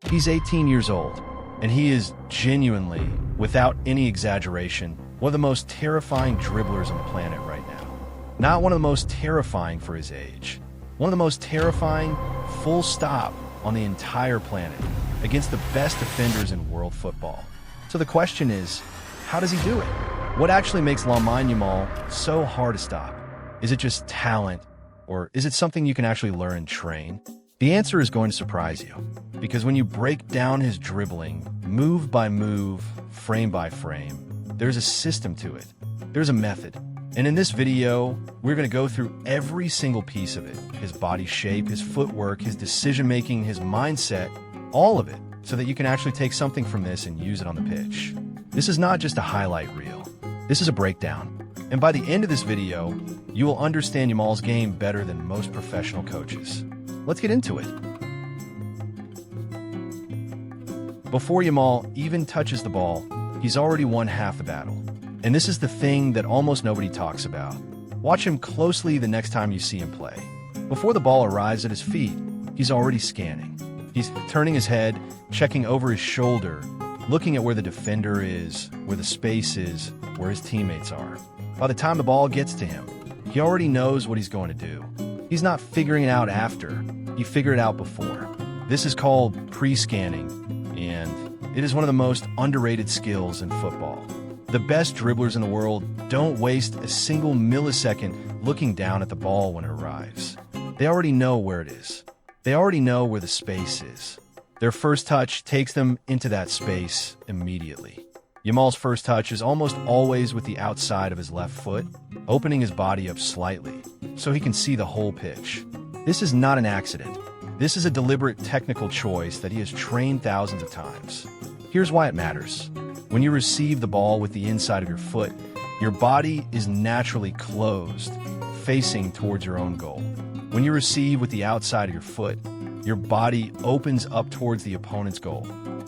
He's 18 years old, and he is genuinely, without any exaggeration, one of the most terrifying dribblers on the planet right now. Not one of the most terrifying for his age. One of the most terrifying, full stop, on the entire planet, against the best defenders in world football. So the question is, how does he do it? What actually makes Lamine Yamal so hard to stop? Is it just talent, or is it something you can actually learn and train? The answer is going to surprise you, because when you break down his dribbling, move by move, frame by frame, there's a system to it. There's a method. And in this video, we're going to go through every single piece of it. His body shape, his footwork, his decision-making, his mindset, all of it, so that you can actually take something from this and use it on the pitch. This is not just a highlight reel. This is a breakdown. And by the end of this video, you will understand Yamal's game better than most professional coaches. Let's get into it. Before Yamal even touches the ball, he's already won half the battle. And this is the thing that almost nobody talks about. Watch him closely the next time you see him play. Before the ball arrives at his feet, he's already scanning. He's turning his head, checking over his shoulder, looking at where the defender is, where the space is, where his teammates are. By the time the ball gets to him, he already knows what he's going to do. He's not figuring it out after. He figured it out before. This is called pre-scanning, and it is one of the most underrated skills in football. The best dribblers in the world don't waste a single millisecond looking down at the ball when it arrives. They already know where it is. They already know where the space is. Their first touch takes them into that space immediately. Yamal's first touch is almost always with the outside of his left foot, opening his body up slightly so he can see the whole pitch. This is not an accident. This is a deliberate technical choice that he has trained thousands of times. Here's why it matters. When you receive the ball with the inside of your foot, your body is naturally closed, facing towards your own goal. When you receive with the outside of your foot, your body opens up towards the opponent's goal.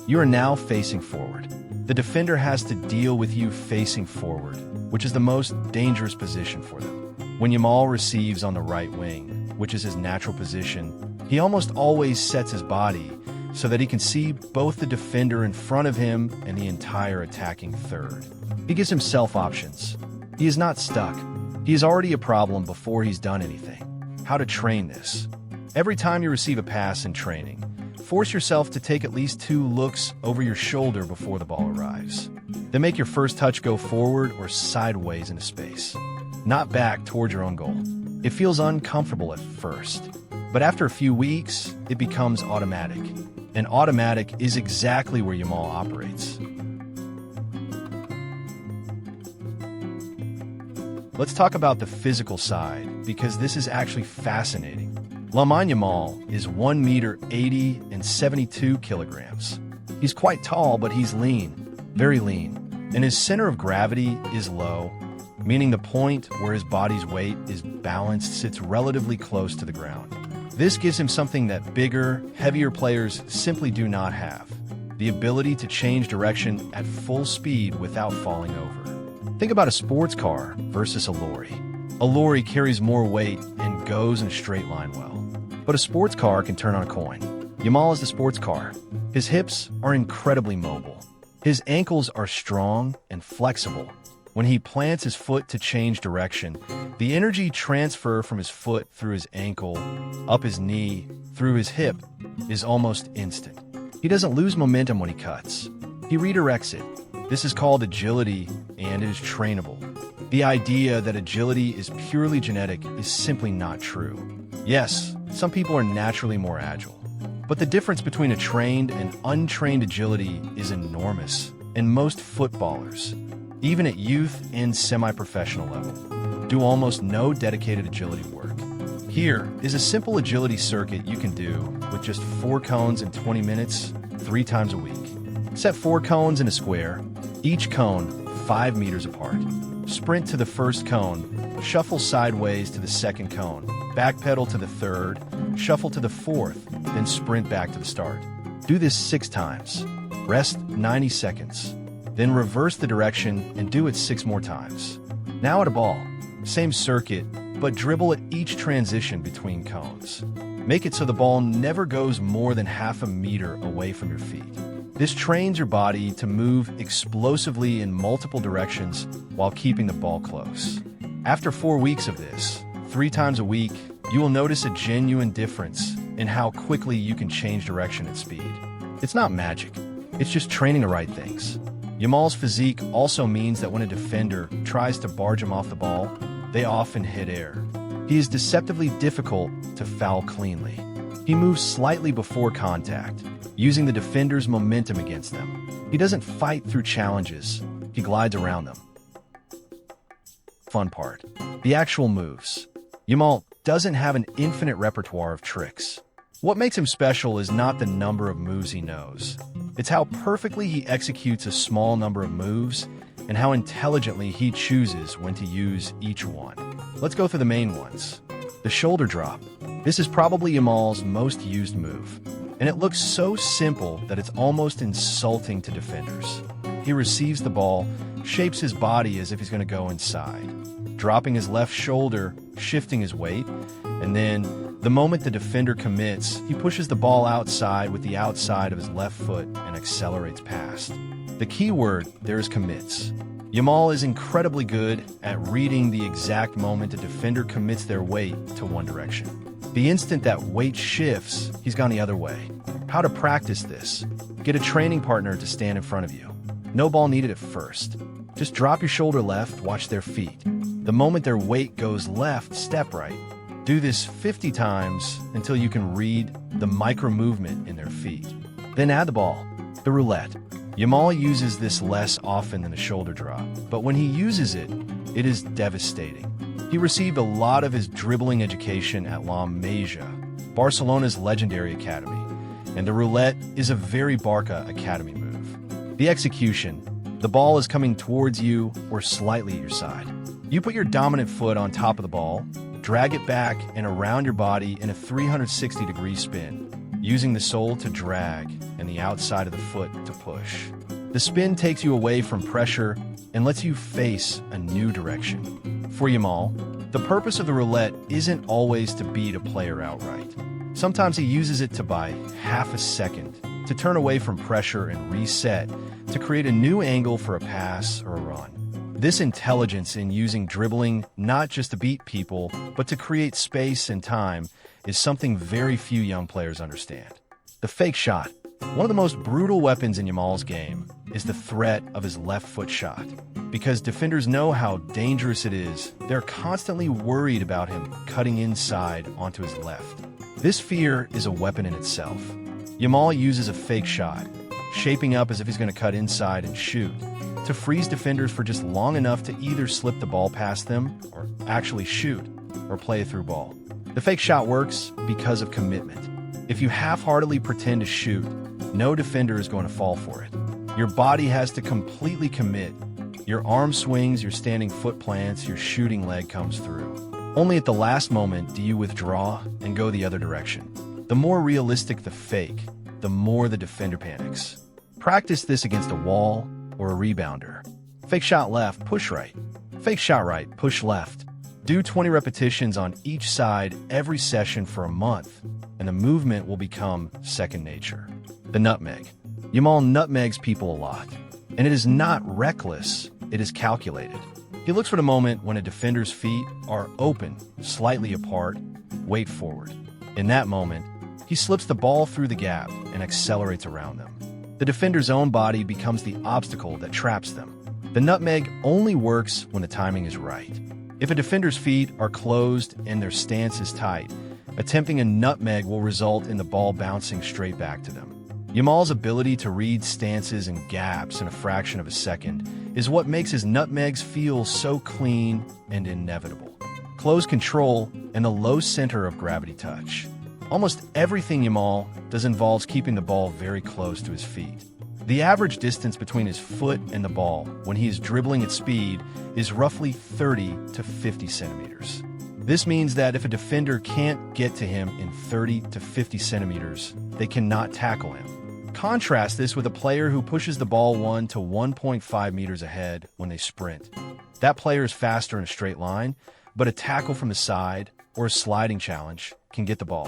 You are now facing forward. The defender has to deal with you facing forward, which is the most dangerous position for them. When Yamal receives on the right wing, which is his natural position, he almost always sets his body so that he can see both the defender in front of him and the entire attacking third. He gives himself options. He is not stuck. He is already a problem before he's done anything. How to train this? Every time you receive a pass in training, force yourself to take at least 2 looks over your shoulder before the ball arrives. Then make your first touch go forward or sideways into space, not back towards your own goal. It feels uncomfortable at first, but after a few weeks, it becomes automatic. And automatic is exactly where Yamal operates. Let's talk about the physical side, because this is actually fascinating. Lamine Yamal is 1 meter 80 and 72 kilograms. He's quite tall, but he's lean, very lean. And his center of gravity is low, meaning the point where his body's weight is balanced sits relatively close to the ground. This gives him something that bigger, heavier players simply do not have: the ability to change direction at full speed without falling over. Think about a sports car versus a lorry. A lorry carries more weight and goes in a straight line well. But a sports car can turn on a coin. Yamal is the sports car. His hips are incredibly mobile. His ankles are strong and flexible. When he plants his foot to change direction, the energy transfer from his foot through his ankle, up his knee, through his hip, is almost instant. He doesn't lose momentum when he cuts. He redirects it. This is called agility, and it is trainable. The idea that agility is purely genetic is simply not true. Yes, some people are naturally more agile, but the difference between a trained and untrained agility is enormous, and most footballers, even at youth and semi-professional level, do almost no dedicated agility work. Here is a simple agility circuit you can do with just 4 cones in 20 minutes, 3 times a week. Set 4 cones in a square, each cone 5 meters apart. Sprint to the first cone, shuffle sideways to the second cone, backpedal to the third, shuffle to the fourth, then sprint back to the start. Do this 6 times. Rest 90 seconds. Then reverse the direction and do it 6 more times. Now at a ball. Same circuit, but dribble at each transition between cones. Make it so the ball never goes more than half a meter away from your feet. This trains your body to move explosively in multiple directions while keeping the ball close. After 4 weeks of this, 3 times a week, you will notice a genuine difference in how quickly you can change direction and speed. It's not magic, it's just training the right things. Yamal's physique also means that when a defender tries to barge him off the ball, they often hit air. He is deceptively difficult to foul cleanly. He moves slightly before contact, using the defender's momentum against them. He doesn't fight through challenges, he glides around them. Fun part: the actual moves. Yamal doesn't have an infinite repertoire of tricks. What makes him special is not the number of moves he knows. It's how perfectly he executes a small number of moves and how intelligently he chooses when to use each one. Let's go through the main ones. The shoulder drop. This is probably Yamal's most used move, and it looks so simple that it's almost insulting to defenders. He receives the ball, shapes his body as if he's going to go inside, dropping his left shoulder, shifting his weight, and then, the moment the defender commits, he pushes the ball outside with the outside of his left foot and accelerates past. The key word there is commits. Yamal is incredibly good at reading the exact moment a defender commits their weight to one direction. The instant that weight shifts, he's gone the other way. How to practice this? Get a training partner to stand in front of you. No ball needed at first. Just drop your shoulder left, watch their feet. The moment their weight goes left, step right. Do this 50 times until you can read the micro movement in their feet. Then add the ball, the roulette. Yamal uses this less often than the shoulder drop, but when he uses it, it is devastating. He received a lot of his dribbling education at Lamine Yamal, Barcelona's legendary academy, and the roulette is a very Barca academy move. The execution: the ball is coming towards you or slightly at your side. You put your dominant foot on top of the ball, drag it back and around your body in a 360-degree spin, using the sole to drag and the outside of the foot to push. The spin takes you away from pressure and lets you face a new direction. For Yamal, the purpose of the roulette isn't always to beat a player outright. Sometimes he uses it to buy half a second, to turn away from pressure and reset, to create a new angle for a pass or a run. This intelligence in using dribbling not just to beat people, but to create space and time is something very few young players understand. The fake shot. One of the most brutal weapons in Yamal's game is the threat of his left foot shot. Because defenders know how dangerous it is, they're constantly worried about him cutting inside onto his left. This fear is a weapon in itself. Yamal uses a fake shot, shaping up as if he's going to cut inside and shoot, to freeze defenders for just long enough to either slip the ball past them or actually shoot or play a through ball. The fake shot works because of commitment. If you half-heartedly pretend to shoot, no defender is going to fall for it. Your body has to completely commit. Your arm swings, your standing foot plants, your shooting leg comes through. Only at the last moment do you withdraw and go the other direction. The more realistic the fake, the more the defender panics. Practice this against a wall or a rebounder. Fake shot left, push right. Fake shot right, push left. Do 20 repetitions on each side every session for a month, and the movement will become second nature. The nutmeg. Yamal nutmegs people a lot, and it is not reckless, it is calculated. He looks for the moment when a defender's feet are open, slightly apart, weight forward. In that moment, he slips the ball through the gap and accelerates around them. The defender's own body becomes the obstacle that traps them. The nutmeg only works when the timing is right. If a defender's feet are closed and their stance is tight, attempting a nutmeg will result in the ball bouncing straight back to them. Yamal's ability to read stances and gaps in a fraction of a second is what makes his nutmegs feel so clean and inevitable. Close control and the low center of gravity touch. Almost everything Yamal does involves keeping the ball very close to his feet. The average distance between his foot and the ball when he is dribbling at speed is roughly 30 to 50 centimeters. This means that if a defender can't get to him in 30 to 50 centimeters, they cannot tackle him. Contrast this with a player who pushes the ball 1 to 1.5 meters ahead when they sprint. That player is faster in a straight line, but a tackle from the side or a sliding challenge can get the ball.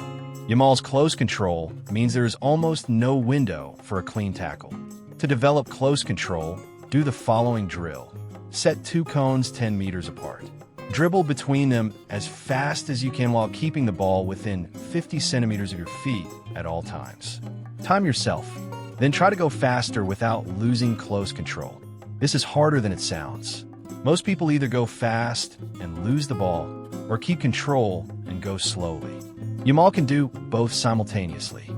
Yamal's close control means there is almost no window for a clean tackle. To develop close control, do the following drill. Set 2 cones 10 meters apart. Dribble between them as fast as you can while keeping the ball within 50 centimeters of your feet at all times. Time yourself, then try to go faster without losing close control. This is harder than it sounds. Most people either go fast and lose the ball, or keep control and go slowly. Yamal can do both simultaneously.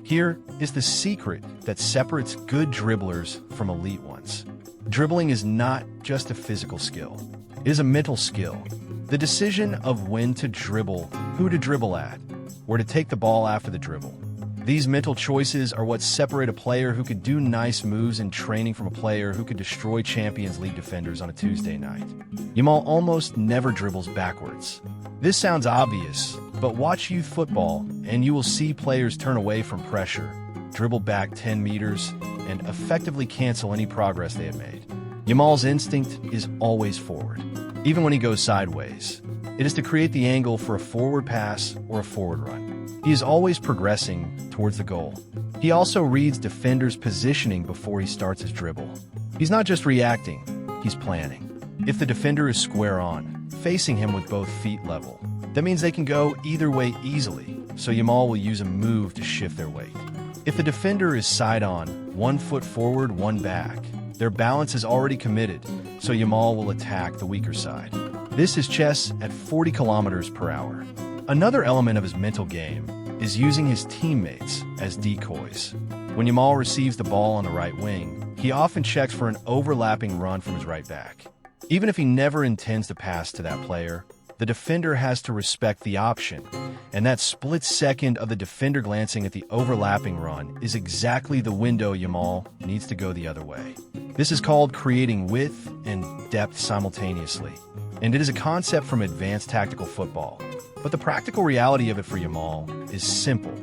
Here is the secret that separates good dribblers from elite ones. Dribbling is not just a physical skill. It is a mental skill. The decision of when to dribble, who to dribble at, where to take the ball after the dribble. These mental choices are what separate a player who could do nice moves in training from a player who could destroy Champions League defenders on a Tuesday night. Yamal almost never dribbles backwards. This sounds obvious, but watch youth football and you will see players turn away from pressure, dribble back 10 meters, and effectively cancel any progress they had made. Yamal's instinct is always forward, even when he goes sideways. It is to create the angle for a forward pass or a forward run. He is always progressing towards the goal. He also reads defenders' positioning before he starts his dribble. He's not just reacting, he's planning. If the defender is square on, facing him with both feet level, that means they can go either way easily, so Yamal will use a move to shift their weight. If the defender is side on, 1 foot forward, 1 back, their balance is already committed, so Yamal will attack the weaker side. This is chess at 40 kilometers per hour. Another element of his mental game is using his teammates as decoys. When Yamal receives the ball on the right wing, he often checks for an overlapping run from his right back. Even if he never intends to pass to that player, the defender has to respect the option, and that split second of the defender glancing at the overlapping run is exactly the window Yamal needs to go the other way. This is called creating width and depth simultaneously, and it is a concept from advanced tactical football. But the practical reality of it for Yamal is simple.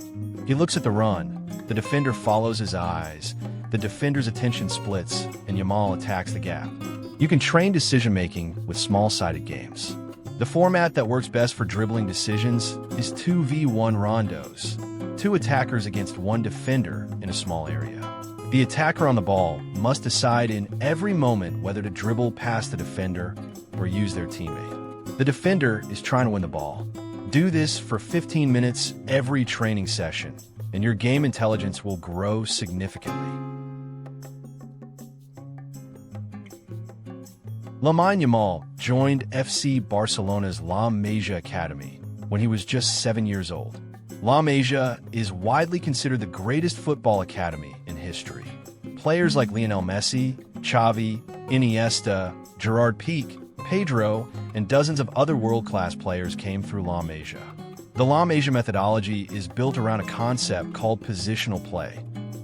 He looks at the run, the defender follows his eyes, the defender's attention splits, and Yamal attacks the gap. You can train decision-making with small-sided games. The format that works best for dribbling decisions is 2v1 rondos, 2 attackers against 1 defender in a small area. The attacker on the ball must decide in every moment whether to dribble past the defender or use their teammate. The defender is trying to win the ball. Do this for 15 minutes every training session, and your game intelligence will grow significantly. Lamine Yamal joined FC Barcelona's La Masia Academy when he was just 7 years old. La Masia is widely considered the greatest football academy in history. Players like Lionel Messi, Xavi, Iniesta, Gerard Piqué, Pedro, and dozens of other world-class players came through La Masia. The La Masia methodology is built around a concept called positional play.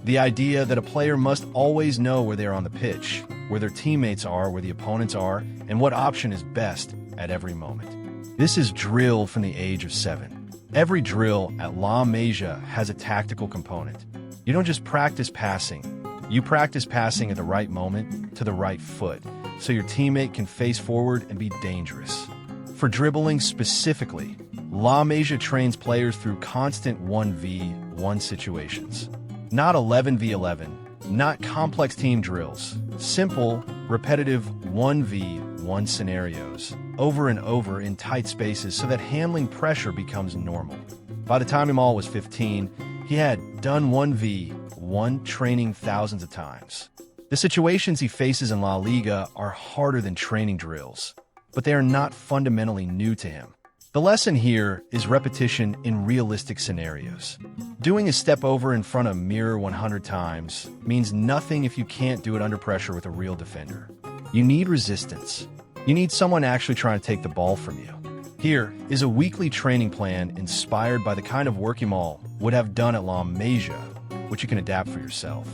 The idea that a player must always know where they are on the pitch, where their teammates are, where the opponents are, and what option is best at every moment. This is drilled from the age of 7. Every drill at La Masia has a tactical component. You don't just practice passing. You practice passing at the right moment to the right foot, so your teammate can face forward and be dangerous. For dribbling specifically, La Masia trains players through constant 1v1 situations. Not 11v11, not complex team drills, simple, repetitive 1v1 scenarios, over and over in tight spaces so that handling pressure becomes normal. By the time Yamal was 15, he had done 1v1 training thousands of times. The situations he faces in La Liga are harder than training drills, but they are not fundamentally new to him. The lesson here is repetition in realistic scenarios. Doing a step over in front of a mirror 100 times means nothing if you can't do it under pressure with a real defender. You need resistance. You need someone actually trying to take the ball from you. Here is a weekly training plan inspired by the kind of work Yamal would have done at La Masia, which you can adapt for yourself.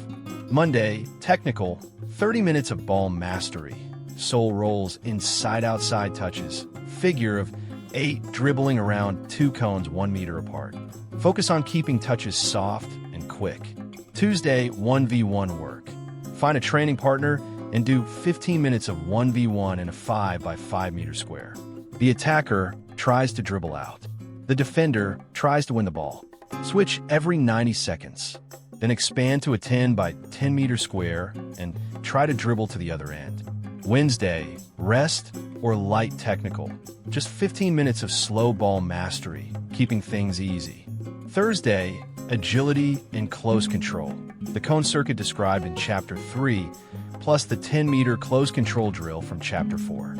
Monday, technical, 30 minutes of ball mastery, soul rolls, inside-outside touches, figure of 8 dribbling around 2 cones 1 meter apart. Focus on keeping touches soft and quick. Tuesday, 1v1 work. Find a training partner and do 15 minutes of 1v1 in a 5 by 5 meter square. The attacker tries to dribble out. The defender tries to win the ball. Switch every 90 seconds. Then expand to a 10 by 10 meter square and try to dribble to the other end. Wednesday, rest or light technical. Just 15 minutes of slow ball mastery, keeping things easy. Thursday, agility and close control. The cone circuit described in Chapter 3, plus the 10-meter close control drill from Chapter 4.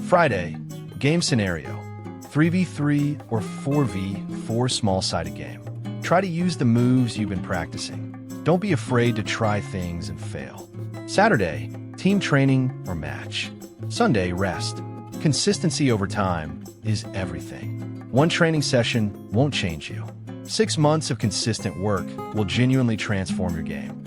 Friday, game scenario. 3v3 or 4v4 small-sided game. Try to use the moves you've been practicing. Don't be afraid to try things and fail. Saturday, team training or match. Sunday, rest. Consistency over time is everything. One training session won't change you. 6 months of consistent work will genuinely transform your game.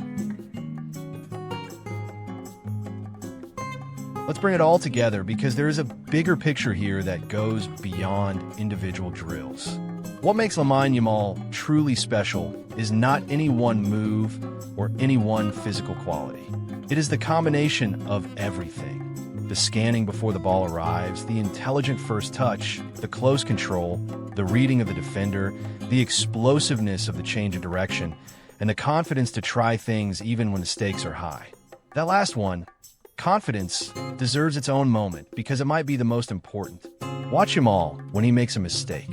Let's bring it all together because there is a bigger picture here that goes beyond individual drills. What makes Lamine Yamal truly special is not any one move or any one physical quality. It is the combination of everything. The scanning before the ball arrives, the intelligent first touch, the close control, the reading of the defender, the explosiveness of the change of direction, and the confidence to try things even when the stakes are high. That last one, confidence, deserves its own moment because it might be the most important. Watch Yamal when he makes a mistake.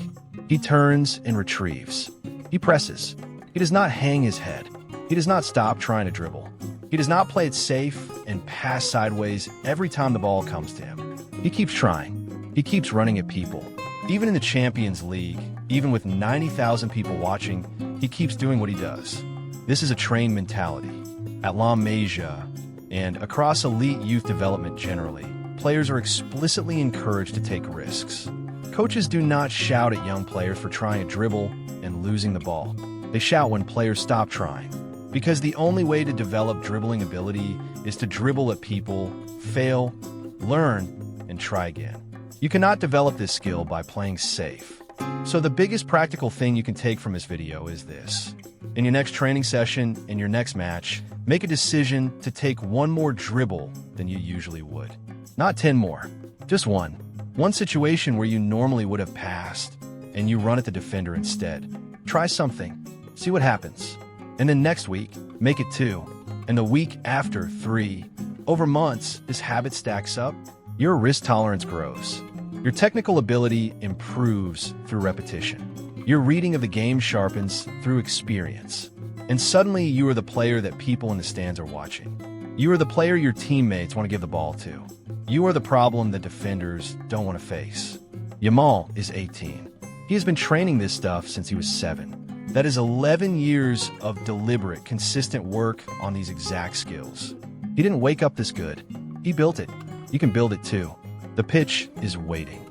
He turns and retrieves. He presses. He does not hang his head. He does not stop trying to dribble. He does not play it safe and pass sideways every time the ball comes to him. He keeps trying. He keeps running at people. Even in the Champions League, even with 90,000 people watching, he keeps doing what he does. This is a trained mentality. At La Masia and across elite youth development generally, players are explicitly encouraged to take risks. Coaches do not shout at young players for trying a dribble and losing the ball. They shout when players stop trying. Because the only way to develop dribbling ability is to dribble at people, fail, learn, and try again. You cannot develop this skill by playing safe. So the biggest practical thing you can take from this video is this. In your next training session, in your next match, make a decision to take one more dribble than you usually would. Not 10 more, just one. One situation where you normally would have passed, and you run at the defender instead. Try something, see what happens. And then next week, make it 2. And the week after, 3. Over months, this habit stacks up. Your risk tolerance grows. Your technical ability improves through repetition. Your reading of the game sharpens through experience. And suddenly, you are the player that people in the stands are watching. You are the player your teammates want to give the ball to. You are the problem that defenders don't want to face. Yamal is 18. He has been training this stuff since he was 7. That is 11 years of deliberate, consistent work on these exact skills. He didn't wake up this good. He built it. You can build it too. The pitch is waiting.